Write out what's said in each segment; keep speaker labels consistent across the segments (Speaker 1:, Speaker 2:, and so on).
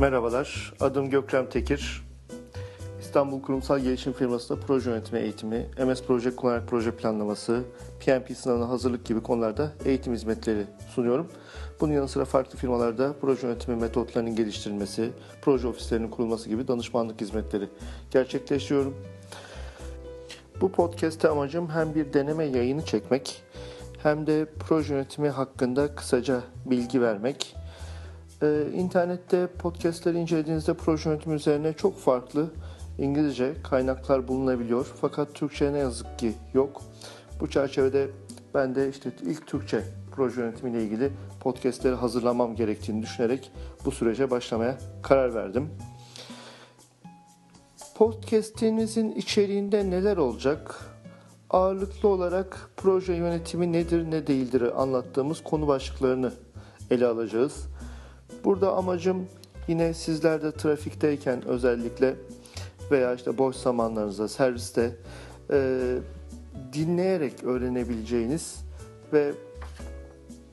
Speaker 1: Merhabalar, adım Gökrem Tekir. İstanbul Kurumsal Gelişim Firması'nda proje yönetimi eğitimi, MS Proje kullanarak proje planlaması, PMP sınavına hazırlık gibi konularda eğitim hizmetleri sunuyorum. Bunun yanı sıra farklı firmalarda proje yönetimi metotlarının geliştirilmesi, proje ofislerinin kurulması gibi danışmanlık hizmetleri gerçekleştiriyorum. Bu podcast'te amacım hem bir deneme yayını çekmek, hem de proje yönetimi hakkında kısaca bilgi vermek. İnternette podcastları incelediğinizde proje yönetimi üzerine çok farklı İngilizce kaynaklar bulunabiliyor. Fakat Türkçe ne yazık ki yok. Bu çerçevede ben de ilk Türkçe proje yönetimiyle ilgili podcastları hazırlamam gerektiğini düşünerek bu sürece başlamaya karar verdim. Podcast'imizin içeriğinde neler olacak? Ağırlıklı olarak proje yönetimi nedir ne değildir anlattığımız konu başlıklarını ele alacağız. Burada amacım yine sizler de trafikteyken özellikle veya boş zamanlarınızda serviste dinleyerek öğrenebileceğiniz ve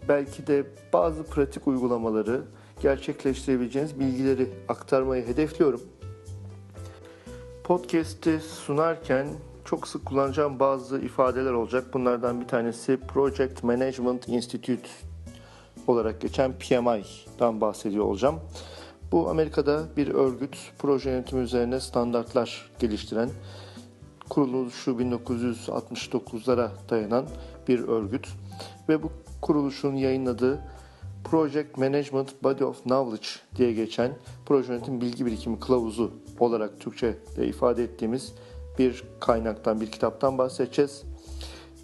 Speaker 1: belki de bazı pratik uygulamaları gerçekleştirebileceğiniz bilgileri aktarmayı hedefliyorum. Podcast'i sunarken çok sık kullanacağım bazı ifadeler olacak. Bunlardan bir tanesi Project Management Institute olarak geçen PMI'dan bahsediyor olacağım. Bu Amerika'da bir örgüt, proje yönetimi üzerine standartlar geliştiren, kuruluşu 1969'lara dayanan bir örgüt ve bu kuruluşun yayınladığı Project Management Body of Knowledge diye geçen proje yönetim bilgi birikimi kılavuzu olarak Türkçe'de ifade ettiğimiz bir kaynaktan, bir kitaptan bahsedeceğiz.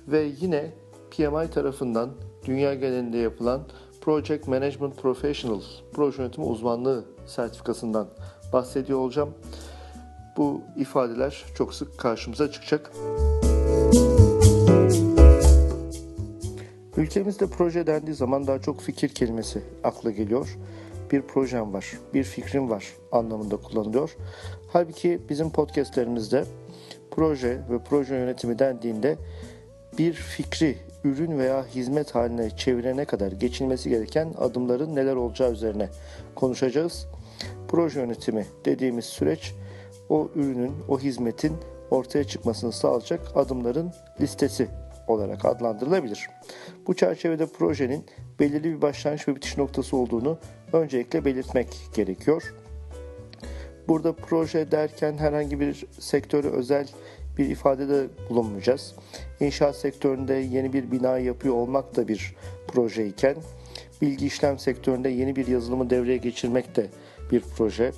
Speaker 1: Ve yine PMI tarafından dünya genelinde yapılan Project Management Professional, proje yönetimi uzmanlığı sertifikasından bahsediyor olacağım. Bu ifadeler çok sık karşımıza çıkacak. Ülkemizde proje dendiği zaman daha çok fikir kelimesi akla geliyor. Bir projem var, bir fikrim var anlamında kullanılıyor. Halbuki bizim podcastlerimizde proje ve proje yönetimi dendiğinde bir fikri ürün veya hizmet haline çevirene kadar geçilmesi gereken adımların neler olacağı üzerine konuşacağız. Proje yönetimi dediğimiz süreç o ürünün, o hizmetin ortaya çıkmasını sağlayacak adımların listesi olarak adlandırılabilir. Bu çerçevede projenin belirli bir başlangıç ve bitiş noktası olduğunu öncelikle belirtmek gerekiyor. Burada proje derken herhangi bir sektöre özel bir ifadede bulunmayacağız. İnşaat sektöründe yeni bir bina yapıyor olmak da bir proje iken, bilgi işlem sektöründe yeni bir yazılımı devreye geçirmek de bir proje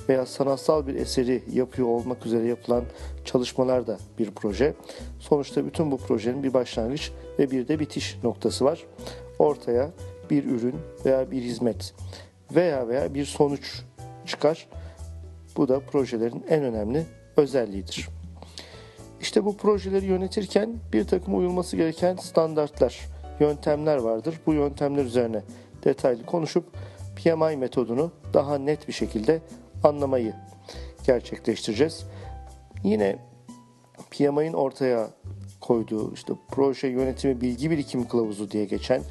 Speaker 1: veya sanatsal bir eseri yapıyor olmak üzere yapılan çalışmalar da bir proje. Sonuçta bütün bu projenin bir başlangıç ve bir de bitiş noktası var. Ortaya bir ürün veya bir hizmet veya bir sonuç çıkar. Bu da projelerin en önemli özelliğidir. İşte bu projeleri yönetirken bir takım uyulması gereken standartlar, yöntemler vardır. Bu yöntemler üzerine detaylı konuşup PMI metodunu daha net bir şekilde anlamayı gerçekleştireceğiz. Yine PMI'nin ortaya koyduğu proje yönetimi bilgi birikimi kılavuzu diye geçen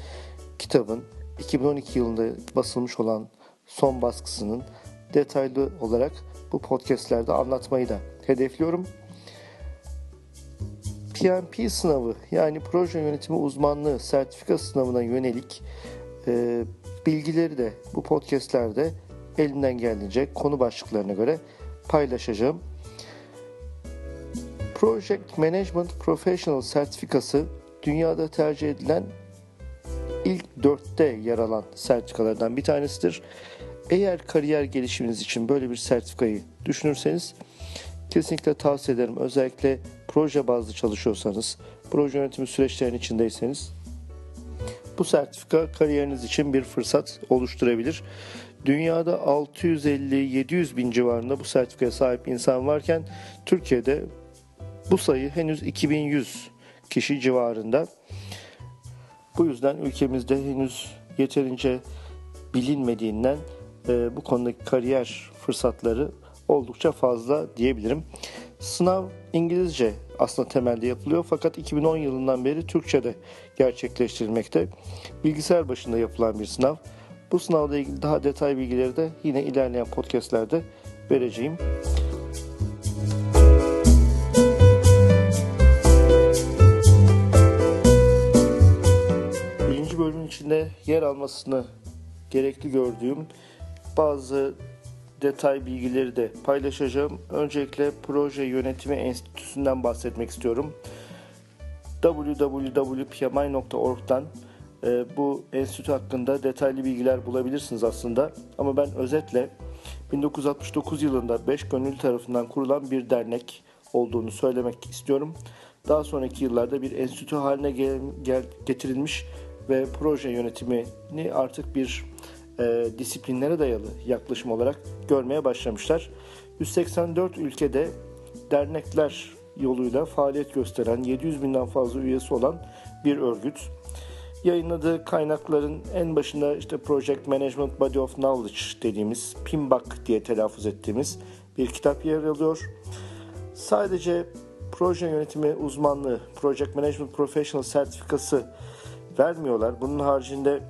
Speaker 1: kitabın 2012 yılında basılmış olan son baskısının detaylı olarak bu podcastlerde anlatmayı da hedefliyorum. PMP sınavı yani proje yönetimi uzmanlığı sertifika sınavına yönelik bilgileri de bu podcastlerde elimden geldiğince konu başlıklarına göre paylaşacağım. Project Management Professional sertifikası dünyada tercih edilen ilk 4'te yer alan sertifikalardan bir tanesidir. Eğer kariyer gelişiminiz için böyle bir sertifikayı düşünürseniz kesinlikle tavsiye ederim. Özellikle proje bazlı çalışıyorsanız, proje yönetimi süreçlerinin içindeyseniz bu sertifika kariyeriniz için bir fırsat oluşturabilir. Dünyada 650-700 bin civarında bu sertifikaya sahip insan varken Türkiye'de bu sayı henüz 2100 kişi civarında. Bu yüzden ülkemizde henüz yeterince bilinmediğinden bu konudaki kariyer fırsatları oldukça fazla diyebilirim. Sınav İngilizce aslında temelde yapılıyor fakat 2010 yılından beri Türkçe'de gerçekleştirilmekte. Bilgisayar başında yapılan bir sınav. Bu sınavla ilgili daha detay bilgileri de yine ilerleyen podcastlerde vereceğim. Birinci bölümün içinde yer almasını gerekli gördüğüm bazı detay bilgileri de paylaşacağım. Öncelikle Proje Yönetimi Enstitüsü'nden bahsetmek istiyorum. www.pmi.org'dan bu enstitü hakkında detaylı bilgiler bulabilirsiniz aslında. Ama ben özetle 1969 yılında 5 gönüllü tarafından kurulan bir dernek olduğunu söylemek istiyorum. Daha sonraki yıllarda bir enstitü haline getirilmiş ve proje yönetimini artık bir disiplinlere dayalı yaklaşım olarak görmeye başlamışlar. 184 ülkede dernekler yoluyla faaliyet gösteren 700 binden fazla üyesi olan bir örgüt. Yayınladığı kaynakların en başında Project Management Body of Knowledge dediğimiz, PMBOK diye telaffuz ettiğimiz bir kitap yer alıyor. Sadece proje yönetimi uzmanlığı, Project Management Professional sertifikası vermiyorlar. Bunun haricinde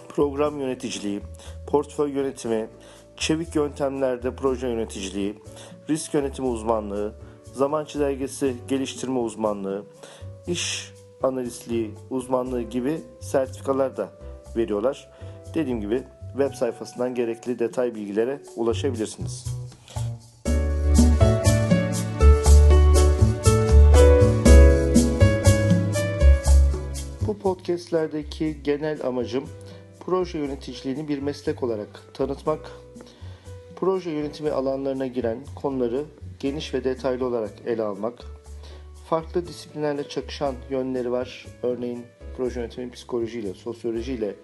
Speaker 1: program yöneticiliği, portföy yönetimi, çevik yöntemlerde proje yöneticiliği, risk yönetimi uzmanlığı, zaman çizelgesi geliştirme uzmanlığı, iş analistliği uzmanlığı gibi sertifikalar da veriyorlar. Dediğim gibi web sayfasından gerekli detay bilgilere ulaşabilirsiniz. Bu podcastlerdeki genel amacım proje yöneticiliğini bir meslek olarak tanıtmak, proje yönetimi alanlarına giren konuları geniş ve detaylı olarak ele almak, farklı disiplinlerle çakışan yönleri var. Örneğin proje yönetimi psikolojiyle, sosyolojiyle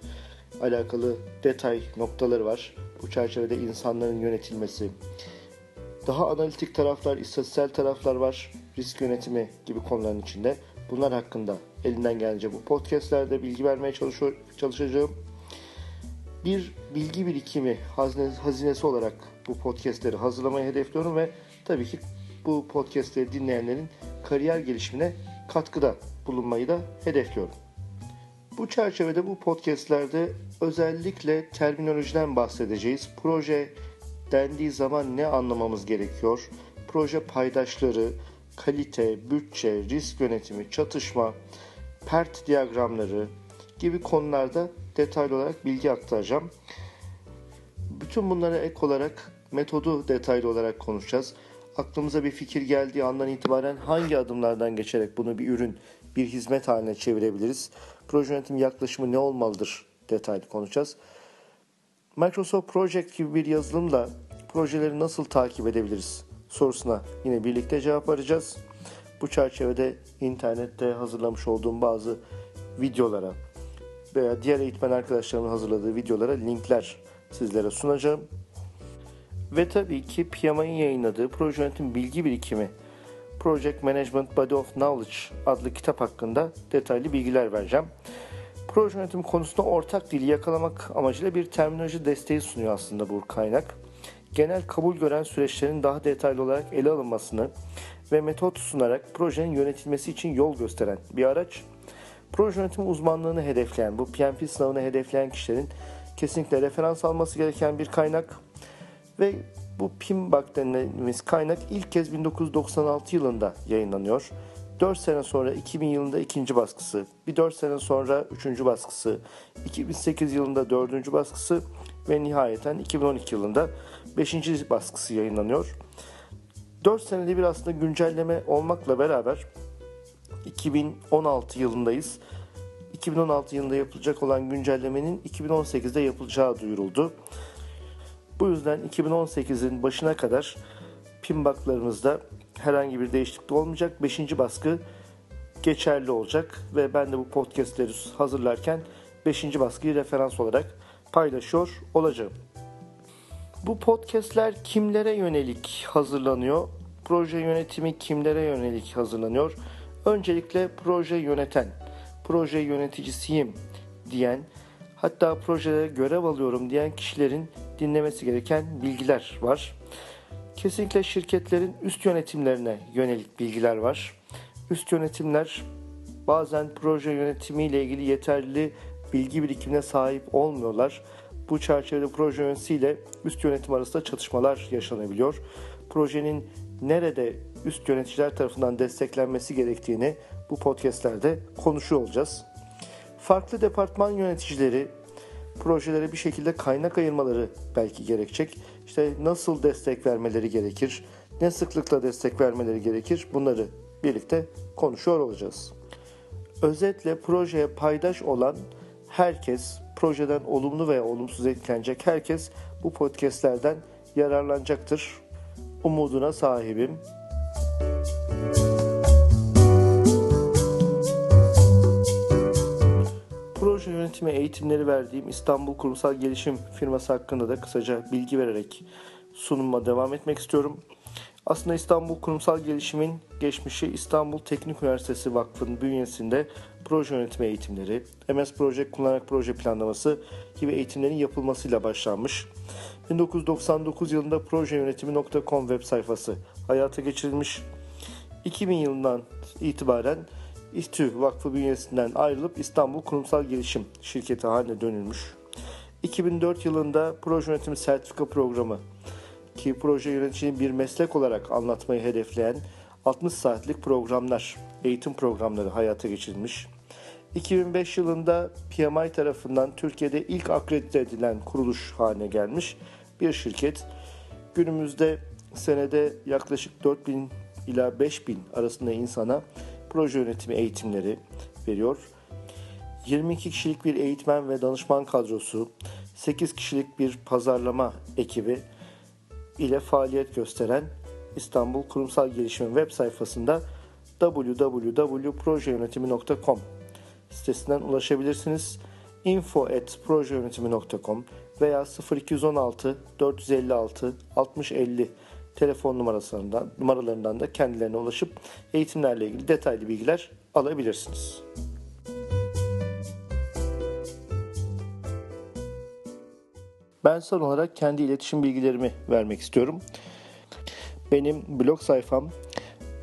Speaker 1: alakalı detay noktaları var. Bu çerçevede insanların yönetilmesi, daha analitik taraflar, istatistiksel taraflar var. Risk yönetimi gibi konuların içinde. Bunlar hakkında elinden gelince bu podcastlerde bilgi vermeye çalışacağım. Bir bilgi birikimi hazinesi olarak bu podcastleri hazırlamayı hedefliyorum ve tabii ki bu podcastleri dinleyenlerin kariyer gelişimine katkıda bulunmayı da hedefliyorum. Bu çerçevede bu podcastlerde özellikle terminolojiden bahsedeceğiz. Proje dendiği zaman ne anlamamız gerekiyor? Proje paydaşları, kalite, bütçe, risk yönetimi, çatışma, PERT diyagramları gibi konularda detaylı olarak bilgi aktaracağım. Bütün bunlara ek olarak metodu detaylı olarak konuşacağız. Aklımıza bir fikir geldiği andan itibaren hangi adımlardan geçerek bunu bir ürün, bir hizmet haline çevirebiliriz? Proje yönetim yaklaşımı ne olmalıdır? Detaylı konuşacağız. Microsoft Project gibi bir yazılımla projeleri nasıl takip edebiliriz sorusuna yine birlikte cevap arayacağız. Bu çerçevede internette hazırlamış olduğum bazı videolara veya diğer eğitmen arkadaşlarımın hazırladığı videolara linkler sizlere sunacağım. Ve tabii ki PMI'nin yayınladığı Proje Yönetim Bilgi Birikimi Project Management Body of Knowledge adlı kitap hakkında detaylı bilgiler vereceğim. Proje yönetimi konusunda ortak dili yakalamak amacıyla bir terminoloji desteği sunuyor aslında bu kaynak. Genel kabul gören süreçlerin daha detaylı olarak ele alınmasını ve metot sunarak projenin yönetilmesi için yol gösteren bir araç. Proje yönetimi uzmanlığını hedefleyen, bu PMP sınavını hedefleyen kişilerin kesinlikle referans alması gereken bir kaynak. Ve bu PMBOK dediğimiz kaynak ilk kez 1996 yılında yayınlanıyor. 4 sene sonra 2000 yılında ikinci baskısı, bir 4 sene sonra üçüncü baskısı, 2008 yılında dördüncü baskısı ve nihayeten 2012 yılında 5. baskısı yayınlanıyor. 4 senede bir aslında güncelleme olmakla beraber 2016 yılındayız. 2016 yılında yapılacak olan güncellemenin 2018'de yapılacağı duyuruldu. Bu yüzden 2018'in başına kadar PMBOK'larımızda herhangi bir değişiklik olmayacak. 5. baskı geçerli olacak ve ben de bu podcastleri hazırlarken 5. baskıyı referans olarak paylaşıyor olacağım. Bu podcastler kimlere yönelik hazırlanıyor? Proje yönetimi kimlere yönelik hazırlanıyor? Öncelikle proje yöneten, proje yöneticisiyim diyen, hatta projede görev alıyorum diyen kişilerin dinlemesi gereken bilgiler var. Kesinlikle şirketlerin üst yönetimlerine yönelik bilgiler var. Üst yönetimler bazen proje yönetimiyle ilgili yeterli bilgi birikimine sahip olmuyorlar. Bu çerçevede proje yöneticisiyle üst yönetim arasında çatışmalar yaşanabiliyor. Projenin nerede üst yöneticiler tarafından desteklenmesi gerektiğini bu podcastlerde konuşuyor olacağız. Farklı departman yöneticileri projelere bir şekilde kaynak ayırmaları belki gerekecek. İşte nasıl destek vermeleri gerekir, ne sıklıkla destek vermeleri gerekir, bunları birlikte konuşuyor olacağız. Özetle projeye paydaş olan herkes, projeden olumlu veya olumsuz etkilenecek herkes bu podcastlerden yararlanacaktır. Umuduna sahibim. Proje yönetimi eğitimleri verdiğim İstanbul Kurumsal Gelişim firması hakkında da kısaca bilgi vererek sunuma devam etmek istiyorum. Aslında İstanbul Kurumsal Gelişim'in geçmişi İstanbul Teknik Üniversitesi Vakfı'nın bünyesinde proje yönetimi eğitimleri, MS Project kullanarak proje planlaması gibi eğitimlerin yapılmasıyla başlanmış. 1999 yılında projeyönetimi.com web sayfası hayata geçirilmiş. 2000 yılından itibaren İSTÜ Vakfı bünyesinden ayrılıp İstanbul Kurumsal Gelişim şirketi haline dönülmüş. 2004 yılında proje yönetimi sertifika programı ki proje yöneticiliğini bir meslek olarak anlatmayı hedefleyen 60 saatlik programlar, eğitim programları hayata geçirilmiş. 2005 yılında PMI tarafından Türkiye'de ilk akredite edilen kuruluş haline gelmiş bir şirket. Günümüzde senede yaklaşık 4000 ila 5000 arasında insana proje yönetimi eğitimleri veriyor. 22 kişilik bir eğitmen ve danışman kadrosu, 8 kişilik bir pazarlama ekibi ile faaliyet gösteren İstanbul Kurumsal Gelişim web sayfasında www.projeyönetimi.com sitesinden ulaşabilirsiniz. info@projeyönetimi.com veya 0216 456 6050 telefon numaralarından da kendilerine ulaşıp eğitimlerle ilgili detaylı bilgiler alabilirsiniz. Ben son olarak kendi iletişim bilgilerimi vermek istiyorum. Benim blog sayfam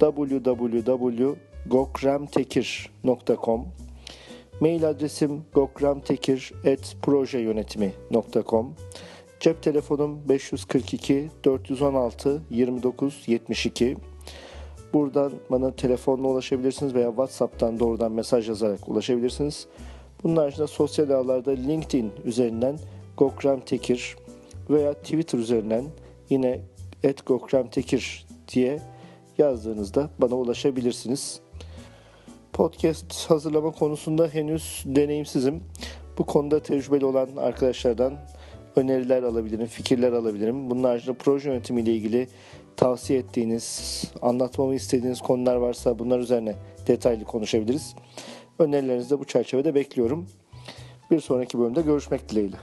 Speaker 1: www.gokramtekir.com, mail adresim gokramtekir@projeyönetimi.com, cep telefonum 542 416 29 72. Buradan bana telefonla ulaşabilirsiniz veya WhatsApp'tan doğrudan mesaj yazarak ulaşabilirsiniz. Bunun haricinde sosyal ağlarda LinkedIn üzerinden Gokramtekir veya Twitter üzerinden yine @gokramtekir diye yazdığınızda bana ulaşabilirsiniz. Podcast hazırlama konusunda henüz deneyimsizim. Bu konuda tecrübeli olan arkadaşlardan öneriler alabilirim, fikirler alabilirim. Bunun haricinde proje yönetimiyle ilgili tavsiye ettiğiniz, anlatmamı istediğiniz konular varsa bunlar üzerine detaylı konuşabiliriz. Önerilerinizi de bu çerçevede bekliyorum. Bir sonraki bölümde görüşmek dileğiyle.